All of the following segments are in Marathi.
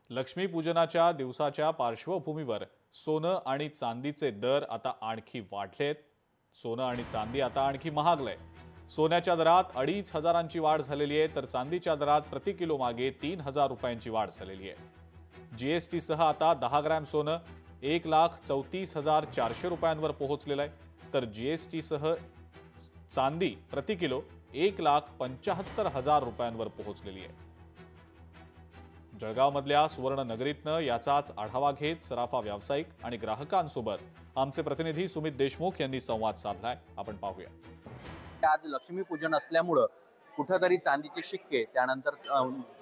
लक्ष्मीपूजनाच्या दिवसाच्या पार्श्वभूमीवर सोनं आणि चांदीचे दर आता आणखी वाढलेत। सोनं आणि चांदी आता आणखी महागलंय। सोन्याच्या दरात 2500ची वाढ झालेली आहे, तर चांदीच्या दरात प्रति किलो मागे 3000 रुपयांची वाढ झालेली आहे। जीएसटी सह आता 10 ग्रॅम सोनं 1,34,400 रुपयांवर पोहोचलेलं आहे, तर जीएसटी सह चांदी प्रति किलो 1,75,000 रुपयांवर पोहोचलेली आहे। जळगावमधल्या सुवर्ण नगरीतनं याचाच आढावा घेत सराफा व्यावसायिक आणि ग्राहकांसोबत आमचे प्रतिनिधी सुमित देशमुख यांनी संवाद साधलाय। आपण पाहूया। आज लक्ष्मीपूजन असल्यामुळे कुठेतरी चांदीचे शिक्के, त्यानंतर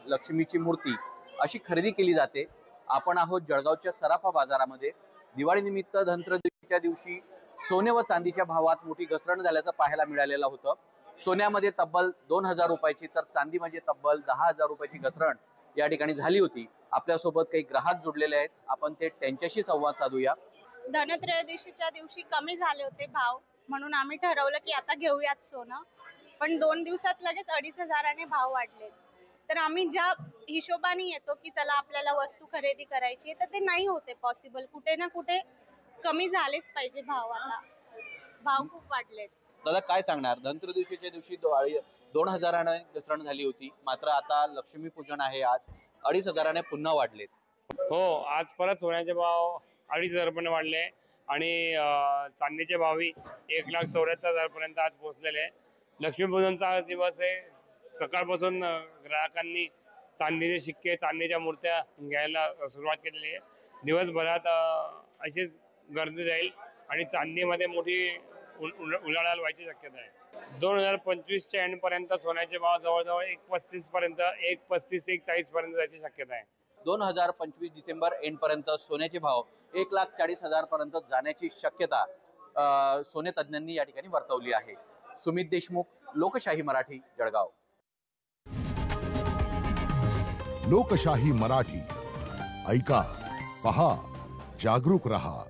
लक्ष्मीची मूर्ती अशी खरेदी केली जाते। आपण आहोत जळगावच्या सराफा बाजारामध्ये। दिवाळीनिमित्त धनत्रयोदशीच्या दिवशी सोने व चांदीच्या भावात मोठी घसरण झाल्याचं पाहायला मिळालेलं होतं। सोन्यामध्ये तब्बल 2000 रुपयाची, तर चांदीमध्ये तब्बल 10,000 रुपयाची घसरण या ठिकाणी झाली होती। आपल्यासोबत काही ग्राहक जुडलेले आहेत, आपण ते त्यांच्याशी संवाद साधूया। धनत्रयोदशीच्या दिवशी कमी झाले होते भाव, म्हणून आम्ही ठरवलं की आता घेऊयात सोनं, पण 2 दिवसात लगेच 2500ने भाव वाढले। तर आम्ही ज्या हिशोबाने येतो की चला आपल्याला वस्तू खरेदी करायची आहे, तर ते नाही होते पॉसिबल। कुठे ना कुठे कमी झालेच पाहिजे भाव, आता भाव खूप वाढलेत। दादा काय सांगणार, धनत्रयोदशीच्या दिवशी 2000ने घसरण झाली होती, मात्र आता लक्ष्मीपूजन आहे, आज 2500ने पुन्हा वाढलेत। हो, आज परत सोन्याचे भाव 2500 रुपये वाढले आणि चांदीचे भावही 1,74,000 पर्यंत आज पोहोचलेले आहे। लक्ष्मीपूजनचा आज दिवस आहे। सकाळपासून ग्राहकांनी चांदीचे शिक्के, चांदीच्या मूर्त्या घ्यायला सुरुवात केलेली आहे। दिवसभरात अशीच गर्दी राहील आणि चांदीमध्ये मोठी उलाढाल व्हायची शक्यता आहे। 2025च्या एंड पर्यंत सोन्याचे भाव जवळजवळ 1,35 पर्यंत, 1,35 1,40 पर्यंत जायची शक्यता आहे। 2025 डिसेंबर एंड पर्यंत सोन्याचे भाव 1,40,000 पर्यंत जाण्याची शक्यता सोने तज्ञांनी या ठिकाणी वर्तवली आहे। सुमित देशमुख, लोकशाही मराठी, जळगाव। लोकशाही मराठी, ऐका, पहा, जागरूक रहा।